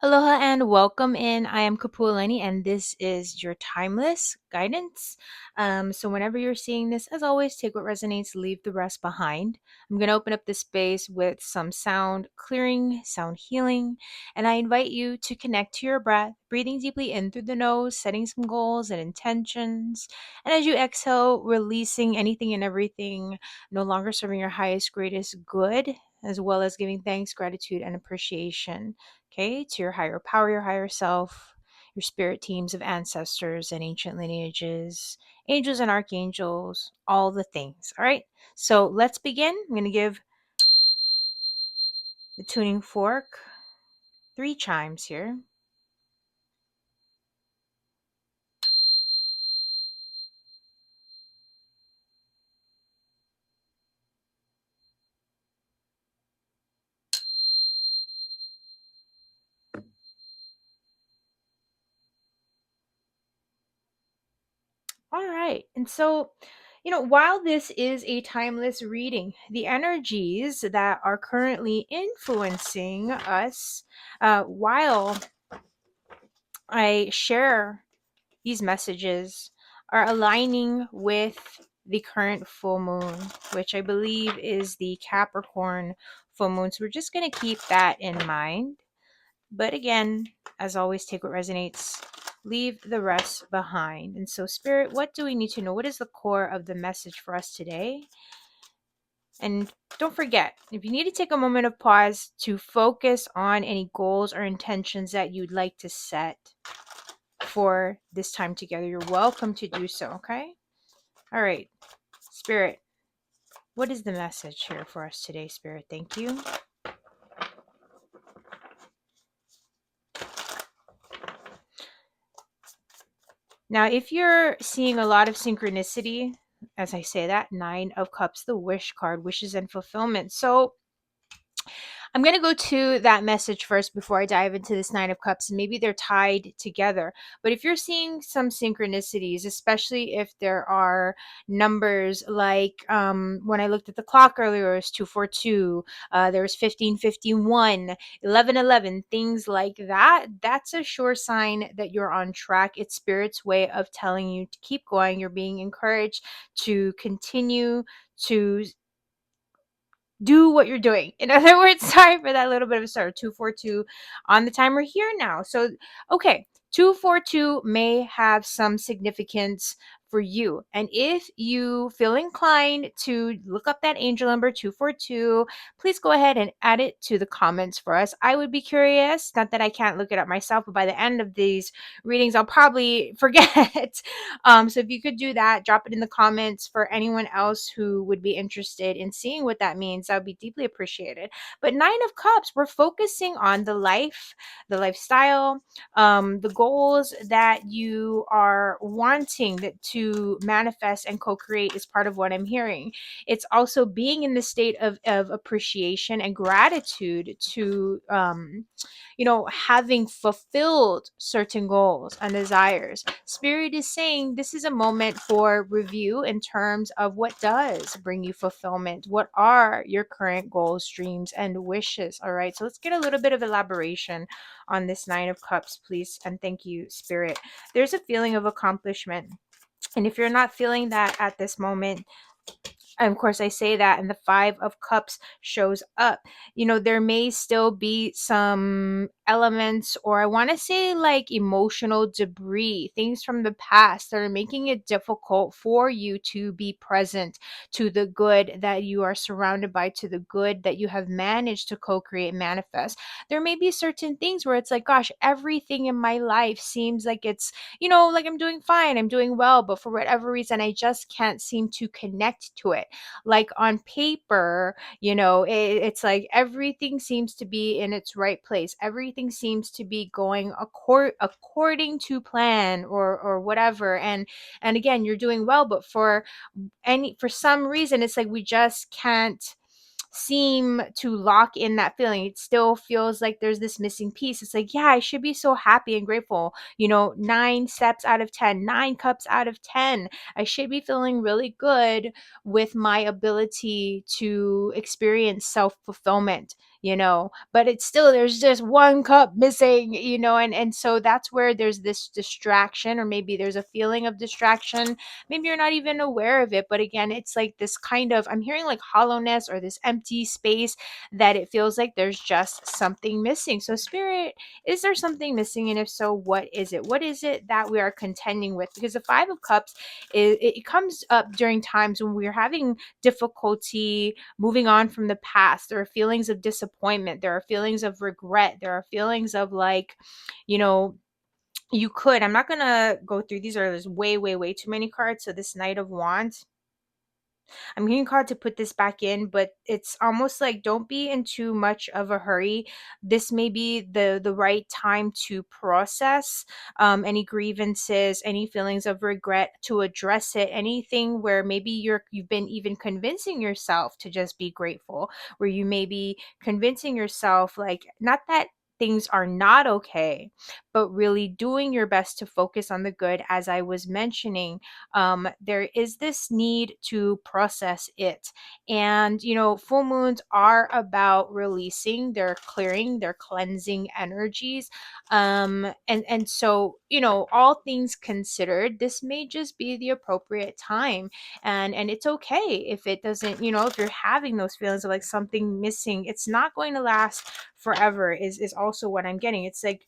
Aloha and welcome in. I am Kapualani and this is your timeless guidance. So, whenever you're seeing this, as always, take what resonates, leave the rest behind. I'm going to open up this space with some sound clearing, sound healing, and I invite you to connect to your breath, breathing deeply in through the nose, setting some goals and intentions. And as you exhale, releasing anything and everything no longer serving your highest, greatest good, as well as giving thanks, gratitude, and appreciation. Okay, to your higher power, your higher self, your spirit teams of ancestors and ancient lineages, angels and archangels, all the things. All right, so let's begin. I'm going to give the tuning fork 3 chimes here. All right, and so while this is a timeless reading, the energies that are currently influencing us while I share these messages are aligning with the current full moon, which I believe is the Capricorn full moon. So we're just going to keep that in mind. But again, as always, take what resonates, leave the rest behind. And so, Spirit, what do we need to know? What is the core of the message for us today? And don't forget, if you need to take a moment of pause to focus on any goals or intentions that you'd like to set for this time together, you're welcome to do so. Okay. All right, Spirit, what is the message here for us today, Spirit? Thank you. Now, if you're seeing a lot of synchronicity, as I say that, 9 of Cups, the wish card, wishes and fulfillment. So I'm going to go to that message first before I dive into this 9 of Cups. And maybe they're tied together. But if you're seeing some synchronicities, especially if there are numbers like when I looked at the clock earlier, it was 242, there was 1551, 1111, things like that, that's a sure sign that you're on track. It's Spirit's way of telling you to keep going. You're being encouraged to continue to do what you're doing. In other words, sorry for that little bit of a start. 242 on the timer here now. So, okay, 242 may have some significance for you. And if you feel inclined to look up that angel number 242, please go ahead and add it to the comments for us. I would be curious, not that I can't look it up myself, but by the end of these readings, I'll probably forget. So if you could do that, drop it in the comments for anyone else who would be interested in seeing what that means. That would be deeply appreciated. But 9 of Cups, we're focusing on the life, the lifestyle, the goals that you are wanting to manifest and co-create is part of what I'm hearing. It's also being in the state of appreciation and gratitude to having fulfilled certain goals and desires. Spirit is saying this is a moment for review in terms of what does bring you fulfillment. What are your current goals, dreams, and wishes? All right, so let's get a little bit of elaboration on this 9 of Cups, please. And thank you, Spirit. There's a feeling of accomplishment. And if you're not feeling that at this moment, and of course, I say that, and the 5 of Cups shows up. There may still be some elements, or I want to say like emotional debris, things from the past that are making it difficult for you to be present to the good that you are surrounded by, to the good that you have managed to co create and manifest. There may be certain things where it's like, gosh, everything in my life seems like it's like I'm doing fine, I'm doing well, but for whatever reason, I just can't seem to connect to it. Like on paper, it's like everything seems to be in its right place. Everything seems to be going according to plan or whatever. And again, you're doing well, but for some reason, it's like we just can't seem to lock in that feeling. It still feels like there's this missing piece. It's like, yeah, I should be so happy and grateful. 9 steps out of 10, 9 cups out of 10. I should be feeling really good with my ability to experience self fulfillment. but it's still, there's just one cup missing, and so that's where there's this distraction, or maybe there's a feeling of distraction. Maybe you're not even aware of it, but again, it's like this kind of, I'm hearing like hollowness or this empty space, that it feels like there's just something missing. So spirit, is there something missing? And if so, what is it? What is it that we are contending with? Because the Five of Cups, it comes up during times when we're having difficulty moving on from the past. There are feelings of disappointment, there are feelings of regret, there are feelings of like, you know, I'm not gonna go through these, or there's way, way, way too many cards. So this Knight of Wands, I'm getting called to put this back in, but it's almost like, don't be in too much of a hurry. This may be the right time to process any grievances, any feelings of regret, to address it. Anything where maybe you've been even convincing yourself to just be grateful, where you may be convincing yourself, like, not that things are not okay, but really doing your best to focus on the good, as I was mentioning. There is this need to process it. And, full moons are about releasing, they're clearing, they're cleansing energies. And so, all things considered, this may just be the appropriate time. And it's okay if it doesn't, if you're having those feelings of like something missing, it's not going to last forever, is also what I'm getting. It's like,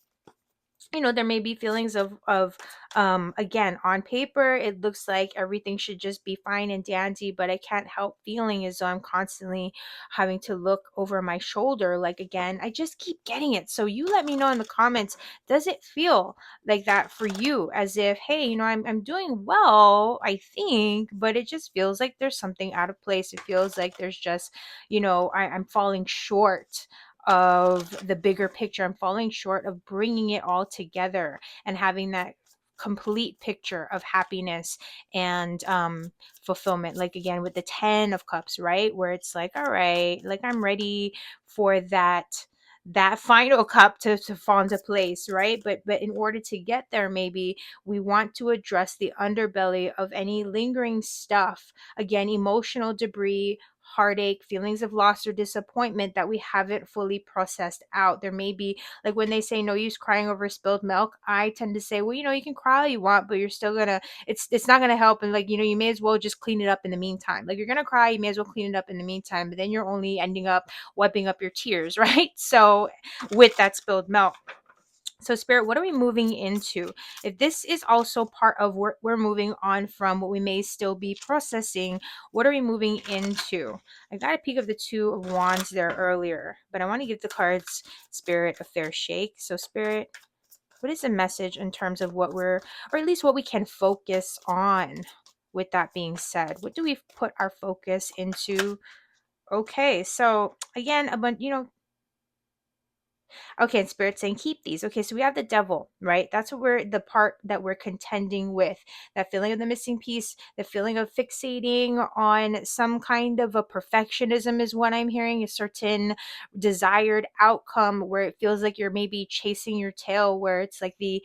there may be feelings of again, on paper it looks like everything should just be fine and dandy, but I can't help feeling as though I'm constantly having to look over my shoulder. Like, again, I just keep getting it. So you let me know in the comments, does it feel like that for you? As if, hey, I'm doing well, I think, but it just feels like there's something out of place. It feels like there's just, I'm falling short of the bigger picture. I'm falling short of bringing it all together and having that complete picture of happiness and fulfillment. Like, again, with the 10 of Cups, right, where it's like, all right, like, I'm ready for that final cup to fall into place, right? But in order to get there, maybe we want to address the underbelly of any lingering stuff. Again, emotional debris, heartache, feelings of loss or disappointment that we haven't fully processed out. There may be, like, when they say no use crying over spilled milk, I tend to say, well, you can cry all you want, but you're still gonna, it's not gonna help. And like, you may as well just clean it up in the meantime. Like, you're gonna cry, you may as well clean it up in the meantime, but then you're only ending up wiping up your tears, right? So with that spilled milk. So spirit, what are we moving into? If this is also part of what we're moving on from, what we may still be processing, what are we moving into? I got a peek of the Two of Wands there earlier, but I want to give the cards, spirit, a fair shake. So spirit, what is the message in terms of what we're, or at least what we can focus on? With that being said, what do we put our focus into? Okay, so again, a bunch, okay, and spirit saying keep these. Okay, so we have the devil, right? That's what we're, the part that we're contending with. That feeling of the missing piece, the feeling of fixating on some kind of a perfectionism is what I'm hearing, a certain desired outcome where it feels like you're maybe chasing your tail, where it's like the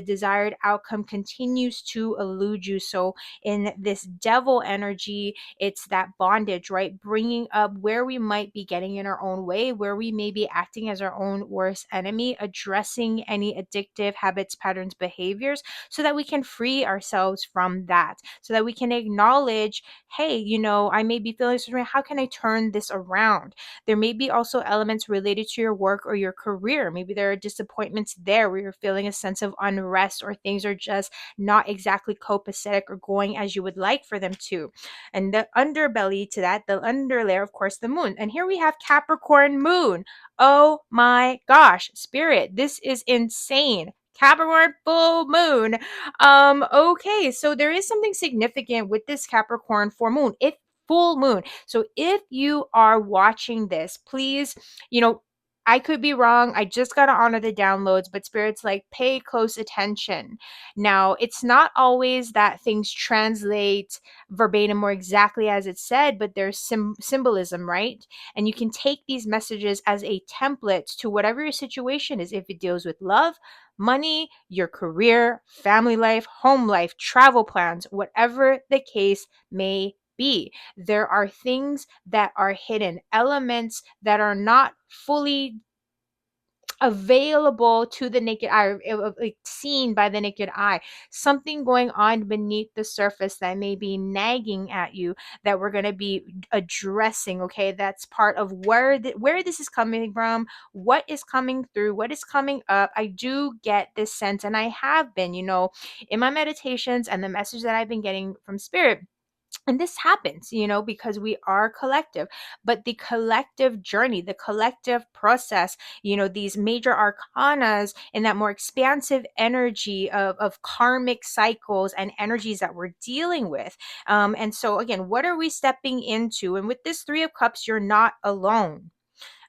desired outcome continues to elude you. So in this devil energy, it's that bondage, right? Bringing up where we might be getting in our own way, where we may be acting as our own worst enemy, addressing any addictive habits, patterns, behaviors, so that we can free ourselves from that, so that we can acknowledge, hey, I may be feeling this way. How can I turn this around? There may be also elements related to your work or your career. Maybe there are disappointments there where you're feeling a sense of unrest, or things are just not exactly copacetic or going as you would like for them to. And the underbelly to that, the underlayer, of course, the moon. And here we have Capricorn moon. Oh my gosh, spirit, this is insane. Capricorn full moon. Okay, so there is something significant with this Capricorn full moon. So if you are watching this, please, I could be wrong. I just got to honor the downloads, but spirit's like, pay close attention. Now, it's not always that things translate verbatim or exactly as it's said, but there's symbolism, right? And you can take these messages as a template to whatever your situation is. If it deals with love, money, your career, family life, home life, travel plans, whatever the case may be. There are things that are hidden, elements that are not fully available to the naked eye, like seen by the naked eye, something going on beneath the surface that may be nagging at you, that we're going to be addressing. Okay, that's part of where this is coming from, what is coming through, what is coming up. I do get this sense, and I have been, in my meditations and the message that I've been getting from spirit. And this happens, because we are collective, but the collective journey, the collective process, these major arcanas and that more expansive energy of karmic cycles and energies that we're dealing with. And so, again, what are we stepping into? And with this Three of Cups, you're not alone.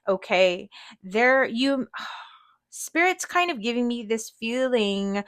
Okay. Spirit's kind of giving me this feeling.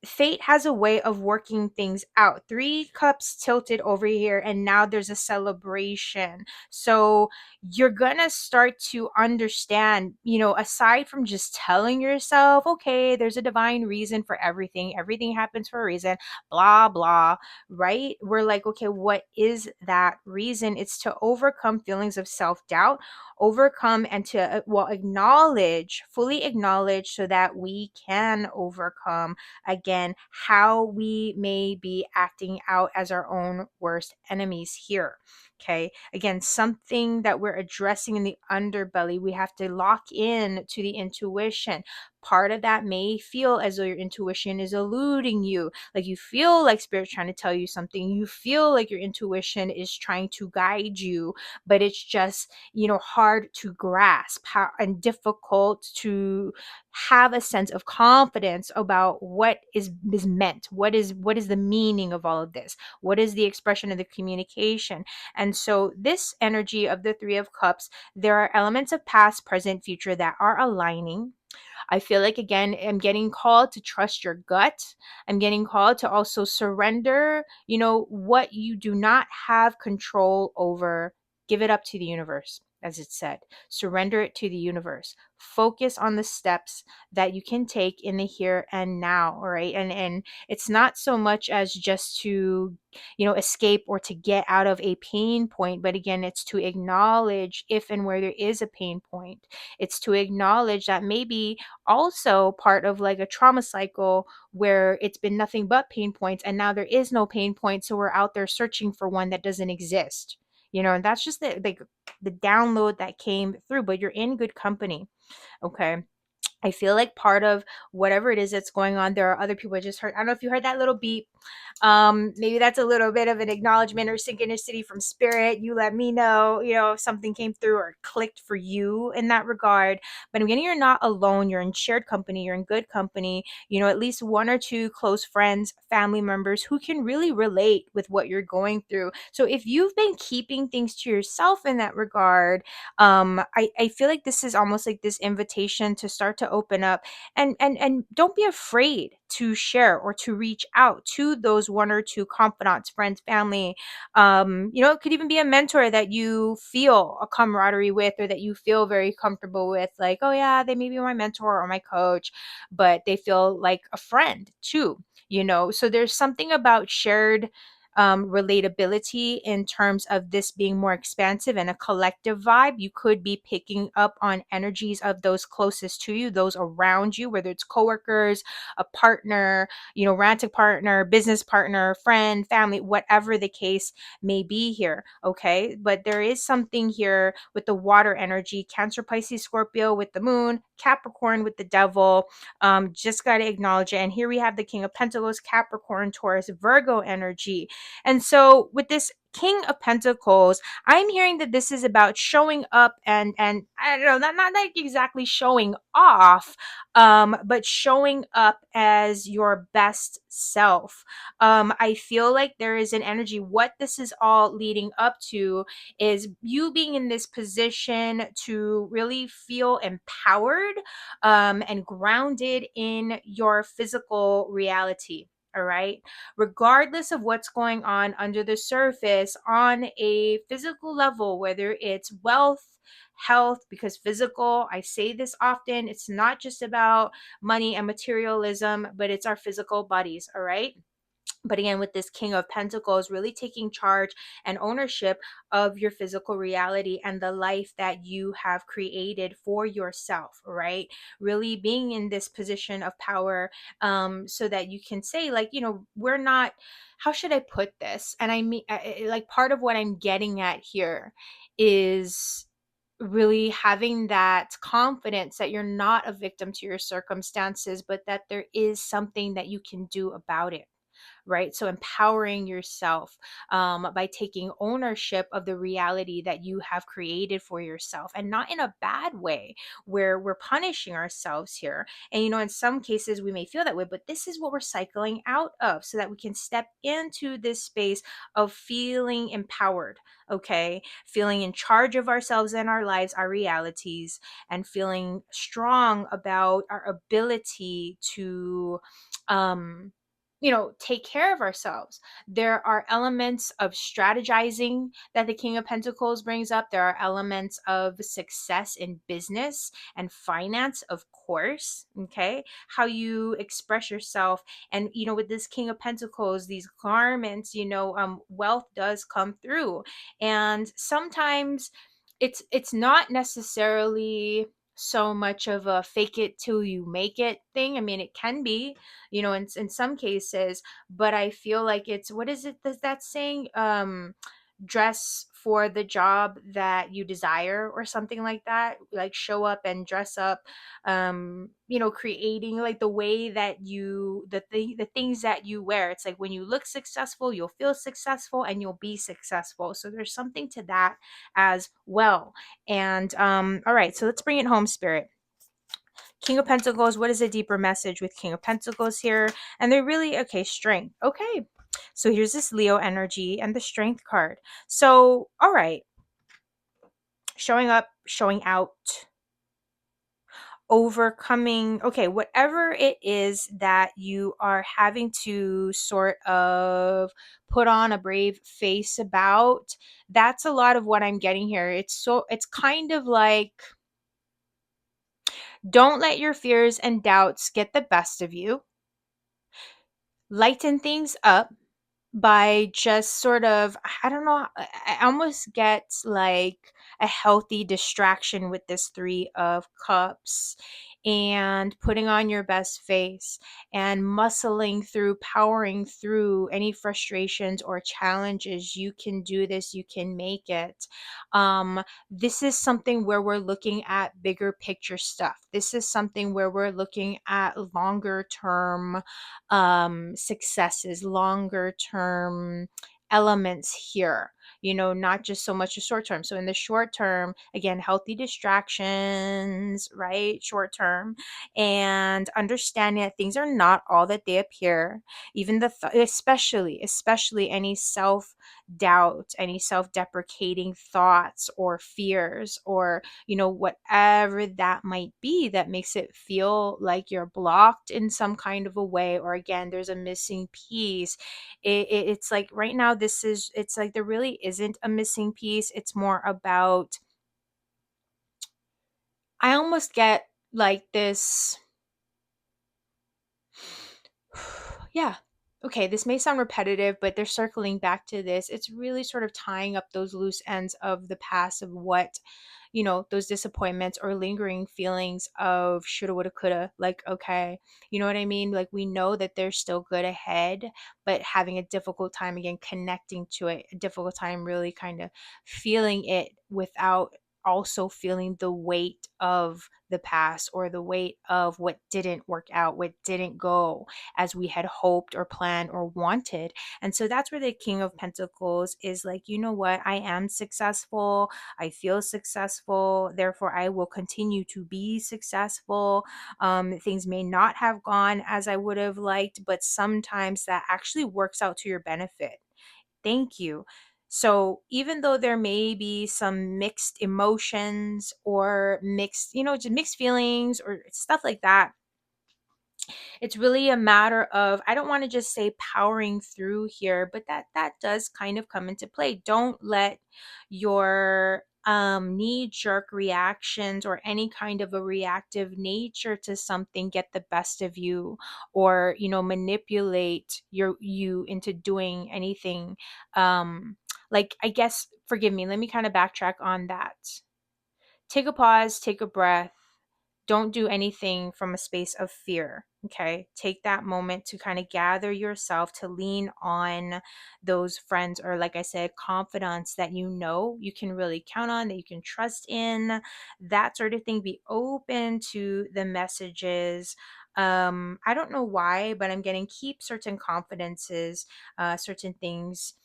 Fate has a way of working things out. Three cups tilted over here, and now there's a celebration. So you're gonna start to understand, aside from just telling yourself, okay, there's a divine reason for everything, everything happens for a reason, blah, blah, right? We're like, okay, what is that reason? It's to overcome feelings of self doubt, overcome and to, acknowledge, fully acknowledge, so that we can overcome again how we may be acting out as our own worst enemies here. Okay, again, something that we're addressing in the underbelly. We have to lock in to the intuition. Part of that may feel as though your intuition is eluding you, like you feel like spirit's trying to tell you something, you feel like your intuition is trying to guide you, but it's just, hard to grasp, and difficult to have a sense of confidence about what is meant, what is the meaning of all of this, what is the expression of the communication. And so this energy of the Three of Cups, there are elements of past, present, future that are aligning. I feel like, again, I'm getting called to trust your gut. I'm getting called to also surrender, what you do not have control over. Give it up to the universe, as it said. Surrender it to the universe. Focus on the steps that you can take in the here and now. All right. And it's not so much as just to, escape or to get out of a pain point, but again, it's to acknowledge if and where there is a pain point. It's to acknowledge that maybe also part of like a trauma cycle where it's been nothing but pain points, and now there is no pain point, so we're out there searching for one that doesn't exist. And that's just the download that came through, but you're in good company. Okay, I feel like part of whatever it is that's going on, there are other people. I just heard, I don't know if you heard that little beep. Maybe that's a little bit of an acknowledgement or synchronicity from spirit. You let me know, if something came through or clicked for you in that regard. But I'm getting, you're not alone. You're in shared company. You're in good company. At least one or two close friends, family members who can really relate with what you're going through. So if you've been keeping things to yourself in that regard, I feel like this is almost like this invitation to start to open up, and don't be afraid to share or to reach out to those one or two confidants, friends, family. It could even be a mentor that you feel a camaraderie with, or that you feel very comfortable with, like, oh yeah, they may be my mentor or my coach, but they feel like a friend too. So there's something about shared relatability in terms of this being more expansive and a collective vibe. You could be picking up on energies of those closest to you, those around you, whether it's coworkers, a partner, romantic partner, business partner, friend, family, whatever the case may be here. Okay. But there is something here with the water energy, Cancer, Pisces, Scorpio with the moon, Capricorn with the devil. Just got to acknowledge it. And here we have the King of Pentacles, Capricorn, Taurus, Virgo energy. And so with this King of Pentacles, I'm hearing that this is about showing up, and I don't know, not like exactly showing off, but showing up as your best self. I feel like there is an energy. What this is all leading up to is you being in this position to really feel empowered, and grounded in your physical reality. All right, regardless of what's going on under the surface on a physical level, whether it's wealth, health, because physical, I say this often, it's not just about money and materialism, but it's our physical bodies. All right. But again, with this King of Pentacles, really taking charge and ownership of your physical reality and the life that you have created for yourself, right? Really being in this position of power, so that you can say, like, we're not, how should I put this? And I mean, like, part of what I'm getting at here is really having that confidence that you're not a victim to your circumstances, but that there is something that you can do about it, right? So empowering yourself, by taking ownership of the reality that you have created for yourself, and not in a bad way where we're punishing ourselves here. And in some cases we may feel that way, but this is what we're cycling out of, so that we can step into this space of feeling empowered, okay? Feeling in charge of ourselves and our lives, our realities, and feeling strong about our ability to, um take care of ourselves. There are elements of strategizing that the King of Pentacles brings up. There are elements of success in business and finance, of course. Okay. How you express yourself. And, with this King of Pentacles, these garments, wealth does come through. And sometimes it's not necessarily so much of a fake it till you make it thing. I mean, it can be, in some cases, but I feel like it's, what is it, does that saying, dress for the job that you desire, or something like that, like show up and dress up, creating like the way that the things that you wear. It's like when you look successful, you'll feel successful and you'll be successful. So there's something to that as well. And all right, so let's bring it home, Spirit. King of Pentacles, what is a deeper message with King of Pentacles here? And they're really, okay, strength. Okay. So here's this Leo energy and the strength card. So, all right, showing up, showing out, overcoming, okay, whatever it is that you are having to sort of put on a brave face about, that's a lot of what I'm getting here. It's kind of like, don't let your fears and doubts get the best of you. Lighten things up by just sort of, I don't know, I almost get like a healthy distraction with this 3 of Cups, and putting on your best face and muscling through, powering through any frustrations or challenges. You can do this, you can make it. This is something where we're looking at bigger picture stuff. This is something where we're looking at longer term successes, longer term elements here, not just so much a short term. So in the short term, again, healthy distractions, right? Short term, and understanding that things are not all that they appear. Even especially any self doubt, any self deprecating thoughts or fears, or whatever that might be that makes it feel like you're blocked in some kind of a way, or again, there's a missing piece. It's like right now, it's like there really isn't a missing piece. It's more about, I almost get like this. Yeah. Okay, this may sound repetitive, but they're circling back to this. It's really sort of tying up those loose ends of the past, of what, those disappointments or lingering feelings of shoulda, woulda, coulda. Like, okay, you know what I mean? Like, we know that there's still good ahead, but having a difficult time, again, connecting to it, a difficult time really kind of feeling it without also feeling the weight of the past, or the weight of what didn't work out, what didn't go as we had hoped or planned or wanted. And so that's where the King of Pentacles is like, you know what? I am successful. I feel successful. Therefore, I will continue to be successful. Things may not have gone as I would have liked, but sometimes that actually works out to your benefit. Thank you. So even though there may be some mixed emotions, or mixed, just mixed feelings or stuff like that, it's really a matter of, I don't want to just say powering through here, but that does kind of come into play. Don't let your knee jerk reactions or any kind of a reactive nature to something get the best of you, or manipulate you into doing anything. Like, I guess, forgive me, let me kind of backtrack on that. Take a pause, take a breath. Don't do anything from a space of fear. Okay. Take that moment to kind of gather yourself, to lean on those friends, or, like I said, confidants that you can really count on, that you can trust in, that sort of thing. Be open to the messages. I don't know why, but I'm getting keep certain confidences, certain things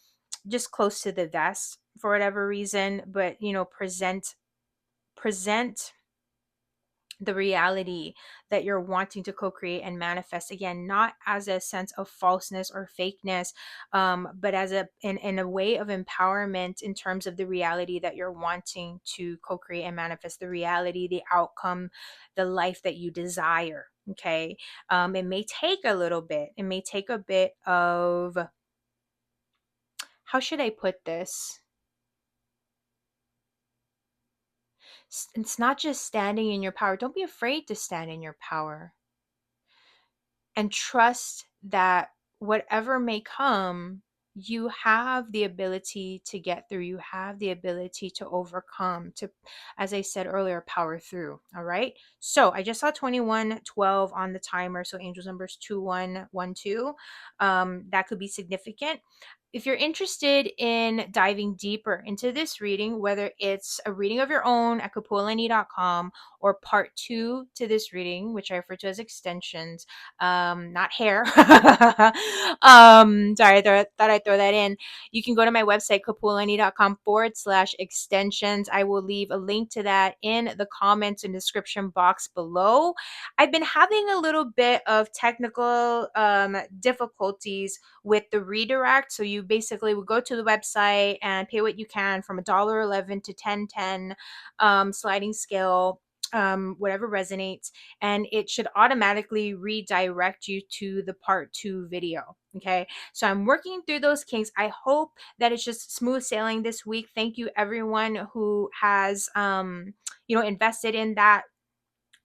just close to the vest for whatever reason, but present the reality that you're wanting to co-create and manifest, again, not as a sense of falseness or fakeness, but as in a way of empowerment, in terms of the reality that you're wanting to co-create and manifest, the reality, the outcome, the life that you desire. Okay. It may take a little bit, it may take a bit of, how should I put this, it's not just standing in your power. Don't be afraid to stand in your power, and trust that whatever may come, you have the ability to get through. You have the ability to overcome, to, as I said earlier, power through. All right. So I just saw 2112 on the timer. So angels numbers 2112. That could be significant. If you're interested in diving deeper into this reading, whether it's a reading of your own at kapualani.com, or part two to this reading, which I refer to as extensions, not hair. Sorry, thought I'd throw that in. You can go to my website, kapualani.com/extensions. I will leave a link to that in the comments and description box below. I've been having a little bit of technical difficulties with the redirect. So you basically would go to the website and pay what you can, from $1.11 to $10.10, sliding scale, whatever resonates, and it should automatically redirect you to the part two video. Okay. So I'm working through those kinks. I hope that it's just smooth sailing this week. Thank you everyone who has invested in that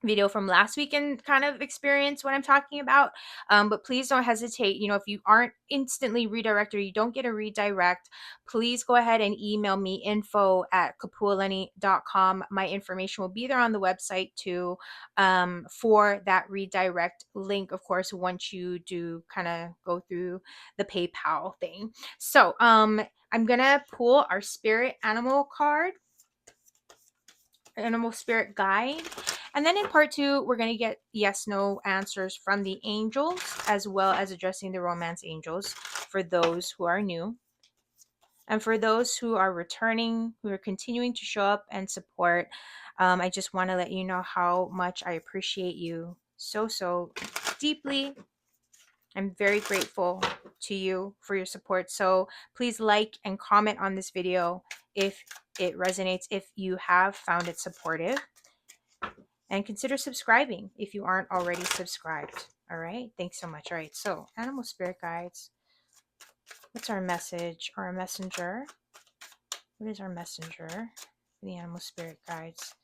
video from last week and kind of experience what I'm talking about. But please don't hesitate. If you aren't instantly redirected, or you don't get a redirect, please go ahead and email me, info@kapualani.com. My information will be there on the website too, for that redirect link, of course, once you do kind of go through the PayPal thing. So I'm gonna pull our spirit animal spirit guide. And then in part two, we're going to get yes, no answers from the angels, as well as addressing the romance angels for those who are new. And for those who are returning, who are continuing to show up and support, I just want to let you know how much I appreciate you so deeply. I'm very grateful to you for your support. So please like and comment on this video if it resonates, if you have found it supportive. And consider subscribing if you aren't already subscribed. All right. Thanks so much. All right. So, animal spirit guides. What's our message or our messenger? What is our messenger for the animal spirit guides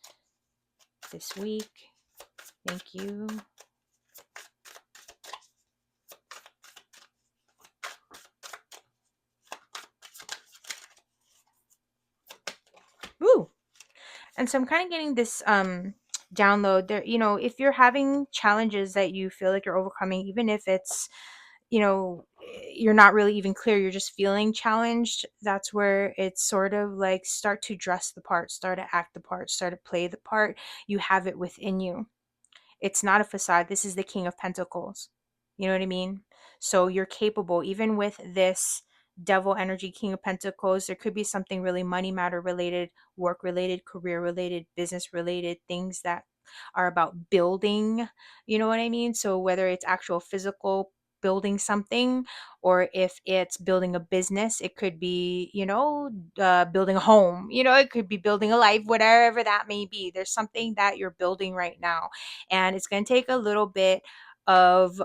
this week? Thank you. Woo! And so I'm kind of getting this download there. If you're having challenges that you feel like you're overcoming, even if it's, you're not really even clear, you're just feeling challenged, that's where it's sort of like, start to dress the part, start to act the part, start to play the part. You have it within you. It's not a facade. This is the King of Pentacles. You know what I mean? So you're capable, even with this devil energy, King of Pentacles. There could be something really money matter related, work related, career related, business related, things that are about building. You know what I mean? So whether it's actual physical building something, or if it's building a business, it could be, building a home, it could be building a life, whatever that may be. There's something that you're building right now, and it's going to take a little bit of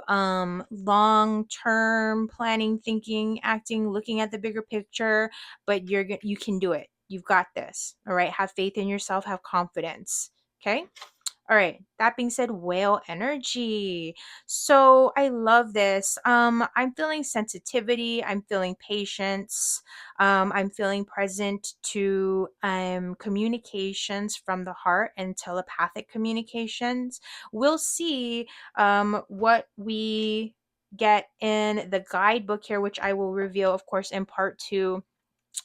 long-term planning, thinking, acting, looking at the bigger picture, but you can do it. You've got this. All right. Have faith in yourself, have confidence. Okay. All right. That being said, whale energy. So I love this. I'm feeling sensitivity. I'm feeling patience. I'm feeling present to communications from the heart and telepathic communications. We'll see what we get in the guidebook here, which I will reveal, of course, in part 2.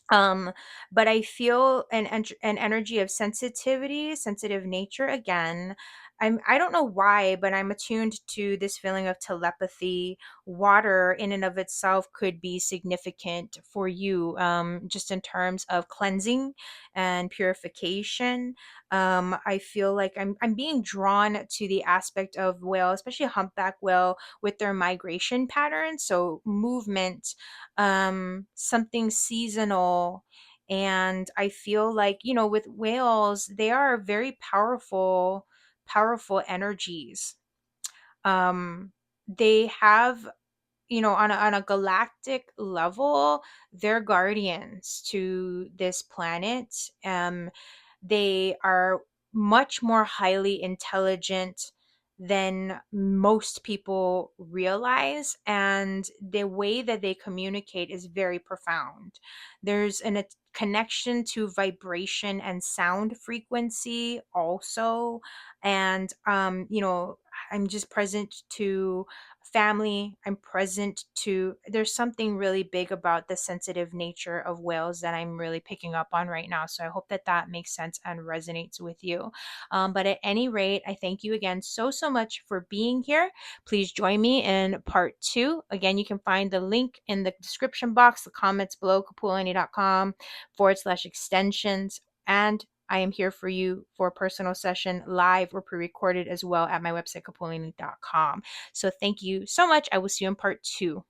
um but I feel an energy of sensitivity, sensitive nature again. I don't know why, but I'm attuned to this feeling of telepathy. Water in and of itself could be significant for you, just in terms of cleansing and purification. I feel like I'm being drawn to the aspect of whale, especially a humpback whale, with their migration patterns, so movement, something seasonal. And I feel like, with whales, they are very powerful, powerful energies. They have, on a galactic level, they're guardians to this planet. They are much more highly intelligent than most people realize, and the way that they communicate is very profound. There's a connection to vibration and sound frequency also. And I'm just present to family. I'm present to, there's something really big about the sensitive nature of whales that I'm really picking up on right now. So I hope that that makes sense and resonates with you. But at any rate, I thank you again so much for being here. Please join me in part 2. Again, you can find the link in the description box, the comments below, kapualani.com/extensions. And I am here for you for a personal session, live or pre-recorded as well, at my website, kapualani.com. So thank you so much. I will see you in part 2.